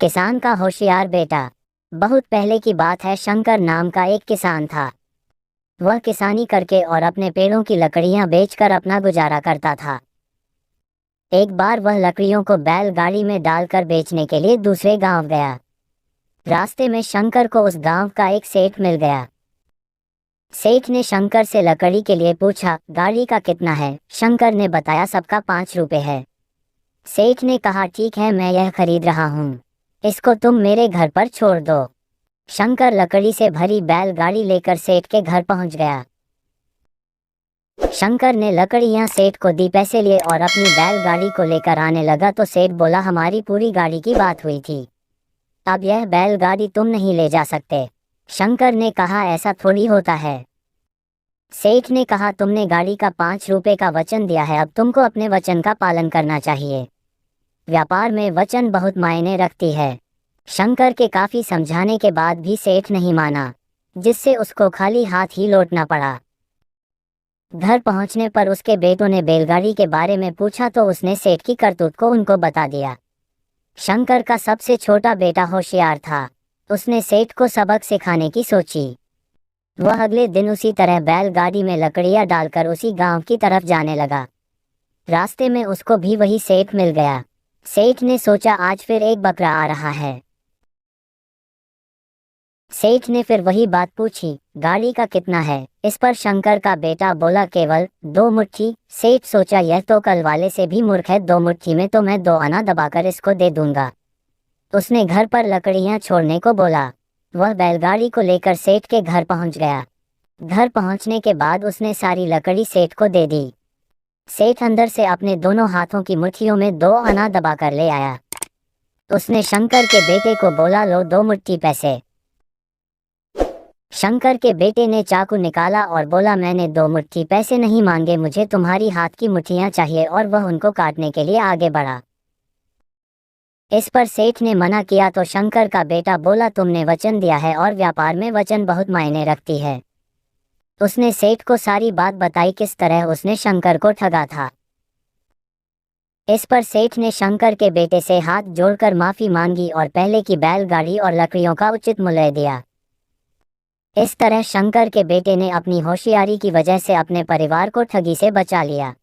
किसान का होशियार बेटा। बहुत पहले की बात है, शंकर नाम का एक किसान था। वह किसानी करके और अपने पेड़ों की लकड़ियां बेचकर अपना गुजारा करता था। एक बार वह लकड़ियों को बैलगाड़ी में डालकर बेचने के लिए दूसरे गांव गया। रास्ते में शंकर को उस गांव का एक सेठ मिल गया। सेठ ने शंकर से लकड़ी के लिए पूछा, गाड़ी का कितना है? शंकर ने बताया, सबका 5 रुपए है। सेठ ने कहा, ठीक है, मैं यह खरीद रहा हूँ, इसको तुम मेरे घर पर छोड़ दो। शंकर लकड़ी से भरी बैलगाड़ी लेकर सेठ के घर पहुंच गया। शंकर ने लकड़ियां सेठ को दी, पैसे लिए और अपनी बैलगाड़ी को लेकर आने लगा तो सेठ बोला, हमारी पूरी गाड़ी की बात हुई थी, अब यह बैलगाड़ी तुम नहीं ले जा सकते। शंकर ने कहा, ऐसा थोड़ी होता है। सेठ ने कहा, तुमने गाड़ी का 5 रुपए का वचन दिया है, अब तुमको अपने वचन का पालन करना चाहिए। व्यापार में वचन बहुत मायने रखती है। शंकर के काफी समझाने के बाद भी सेठ नहीं माना, जिससे उसको खाली हाथ ही लौटना पड़ा। घर पहुंचने पर उसके बेटों ने बैलगाड़ी के बारे में पूछा तो उसने सेठ की करतूत को उनको बता दिया। शंकर का सबसे छोटा बेटा होशियार था। उसने सेठ को सबक सिखाने की सोची। वह अगले दिन उसी तरह बैलगाड़ी में लकड़ियां डालकर उसी गांव की तरफ जाने लगा। रास्ते में उसको भी वही सेठ मिल गया। सेठ ने सोचा, आज फिर एक बकरा आ रहा है। सेठ ने फिर वही बात पूछी, गाड़ी का कितना है? इस पर शंकर का बेटा बोला, केवल 2 मुट्ठी। सेठ सोचा, यह तो कल वाले से भी मूर्ख है, 2 मुट्ठी में तो मैं 2 आना दबाकर इसको दे दूंगा। उसने घर पर लकड़ियां छोड़ने को बोला। वह बैलगाड़ी को लेकर सेठ के घर पहुंच गया। घर पहुंचने के बाद उसने सारी लकड़ी सेठ को दे दी। सेठ अंदर से अपने दोनों हाथों की मुट्ठियों में 2 आना दबाकर ले आया। उसने शंकर के बेटे को बोला, लो 2 मुट्ठी पैसे। शंकर के बेटे ने चाकू निकाला और बोला, मैंने 2 मुट्ठी पैसे नहीं मांगे, मुझे तुम्हारी हाथ की मुट्ठियां चाहिए, और वह उनको काटने के लिए आगे बढ़ा। इस पर सेठ ने मना किया तो शंकर का बेटा बोला, तुमने वचन दिया है और व्यापार में वचन बहुत मायने रखती है। उसने सेठ को सारी बात बताई, किस तरह उसने शंकर को ठगा था। इस पर सेठ ने शंकर के बेटे से हाथ जोड़कर माफी मांगी और पहले की बैलगाड़ी और लकड़ियों का उचित मूल्य दिया। इस तरह शंकर के बेटे ने अपनी होशियारी की वजह से अपने परिवार को ठगी से बचा लिया।